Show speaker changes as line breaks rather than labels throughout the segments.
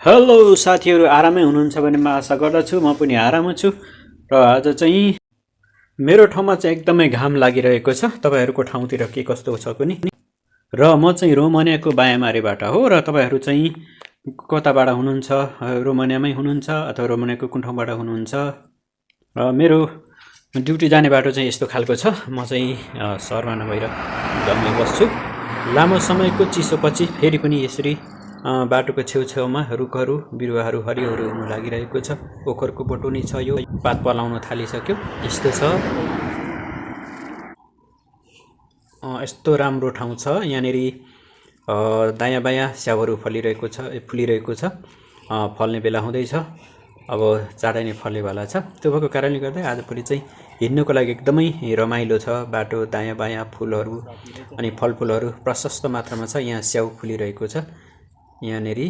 Hello साथीहरू, आरामै हुनुहुन्छ भन्ने म आशा गर्दछु। म पनि आरामै छु र आज चाहिँ मेरो ठाउँमा चाहिँ एकदमै घाम लागिरहेको छ। तपाईँहरूको ठाउँतिर के कस्तो छ कुनी? र म चाहिँ रोमानियाको बायामारीबाट हो र तपाईँहरू चाहिँ कताबाट हुनुहुन्छ? रोमानियामै हुनुहुन्छ अथवा रोमानियाको कुन ठाउँबाट हुनुहुन्छ? र मेरो ड्युटी जाने बाटो चाहिँ यस्तो खालको छ। म चाहिँ सहरमा नभएर गाउँमै बस्छु। लामो समयको चिसोपछि फेरि पनि यसरी बाटोको छेउछेउमा रुखहरू बिरुवाहरू हरियोहरू हुन लागिरहेको छ। ओखरको बोटो नि छ, यो पात पलाउन थालिसक्यो। यस्तो छ, यस्तो राम्रो ठाउँ छ यहाँनिर। दायाँ बायाँ स्याउहरू फुलिरहेको छ। फल्ने बेला हुँदैछ, अब चाँडै नै फल्नेवाला छ। त्यो भएको कारणले गर्दा आजभोलि चाहिँ हिँड्नको लागि एकदमै रमाइलो छ। बाटो दायाँ बायाँ फुलहरू अनि फलफुलहरू प्रशस्त मात्रामा छ। यहाँ स्याउ फुलिरहेको छ यहाँनिर।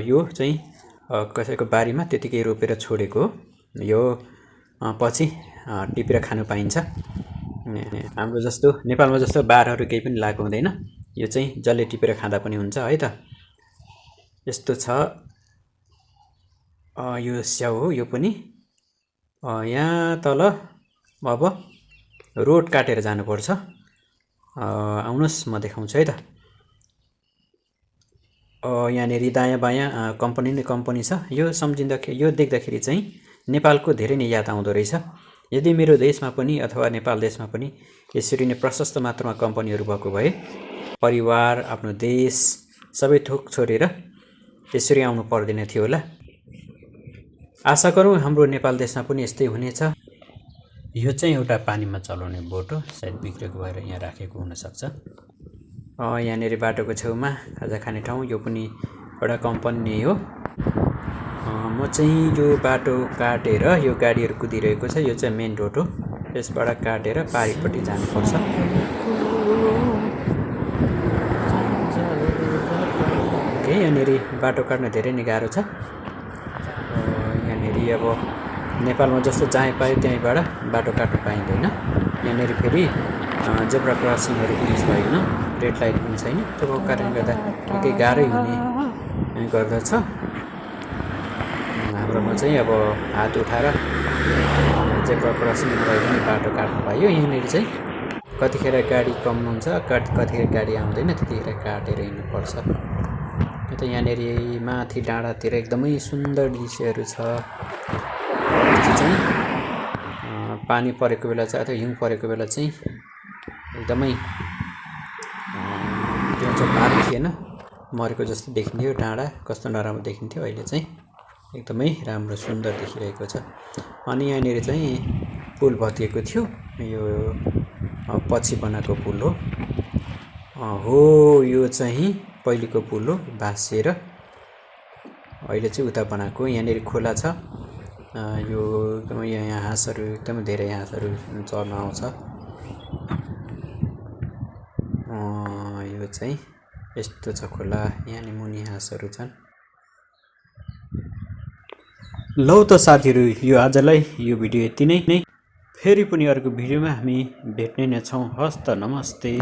यो चाहिँ कसैको बारीमा त्यतिकै रोपेर छोडेको हो। यो पछि टिपेर खानु पाइन्छ। हाम्रो जस्तो नेपालमा जस्तो बारहरू केही पनि लागु हुँदैन। यो चाहिँ जसले टिपेर खाँदा पनि हुन्छ है त। यस्तो छ, यो स्याउ हो। यो पनि यहाँ तल अब रोड काटेर जानुपर्छ। आउनुहोस् म देखाउँछु है त। यहाँनिर दायाँ बायाँ कम्पनी छ। यो सम्झिँदाखेरि, यो देख्दाखेरि चाहिँ नेपालको धेरै नै याद आउँदो रहेछ। यदि मेरो देशमा पनि अथवा नेपाल देशमा पनि यसरी नै प्रशस्त मात्रामा कम्पनीहरू भएको भए परिवार, आफ्नो देश सबै थोक छोडेर यसरी आउनु पर्दैन थियो होला। आशा गरौँ हाम्रो नेपाल देशमा पनि यस्तै हुनेछ। यो चाहिँ एउटा पानीमा चलाउने बोट हो, सायद बिग्रेको भएर यहाँ राखेको हुनसक्छ। यहाँनिर बाटोको छेउमा खाजा खाने ठाउँ, यो पनि एउटा कम्पनी हो। म चाहिँ यो बाटो काटेर, यो गाडीहरू कुदिरहेको छ, यो चाहिँ मेन रोड हो। यसबाट काटेर पारिपट्टि जानुपर्छ। यहाँनिर बाटो काट्न धेरै नै गाह्रो छ। यहाँनिर अब नेपालमा जस्तो जहाँ पायो त्यहीँबाट बाटो काट्नु पाइँदैन। यहाँनिर फेरि जेब्रा क्रसिङहरू पनि छैन, रेड लाइट पनि छैन। त्यो भएको कारणले गर्दा निकै गाह्रै हुने गर्दछ। हाम्रोमा चाहिँ अब हात उठाएर जेब्रा क्रसिङ नभए पनि बाटो काट्नु पाइयो। यहाँनिर चाहिँ कतिखेर गाडी कम हुन्छ, कतिखेर गाडी आउँदैन, त्यतिखेर काटेर हिँड्नुपर्छ। त यहाँनिर माथि डाँडातिर एकदमै सुन्दर दृश्यहरू छ। चाहिँ पानी परेको बेला चाहिँ अथवा हिउँ परेको बेला चाहिँ एकदमै त्यो चाहिँ पानी थिएन, मरेको जस्तो देखिन्थ्यो। डाँडा कस्तो नराम्रो देखिन्थ्यो, अहिले चाहिँ एकदमै राम्रो सुन्दर देखिरहेको छ। अनि यहाँनिर चाहिँ पुल भत्किएको थियो। यो पछि बनाएको पुल हो। यो चाहिँ पहिलेको पुल हो, भाँसिएर अहिले चाहिँ उता बनाएको। यहाँनिर खोला छ। यो एकदमै यहाँ हाँसहरू, एकदमै धेरै हाँसहरू चर्न आउँछ। यो चाहिँ यस्तो छ खोला, यहाँ मुनि हाँसहरू छन्। लौ त साथीहरू, यो आजलाई यो भिडियो यति नै। फेरि पनि अर्को भिडियोमा हामी भेट्ने नै छौँ। हस्त नमस्ते।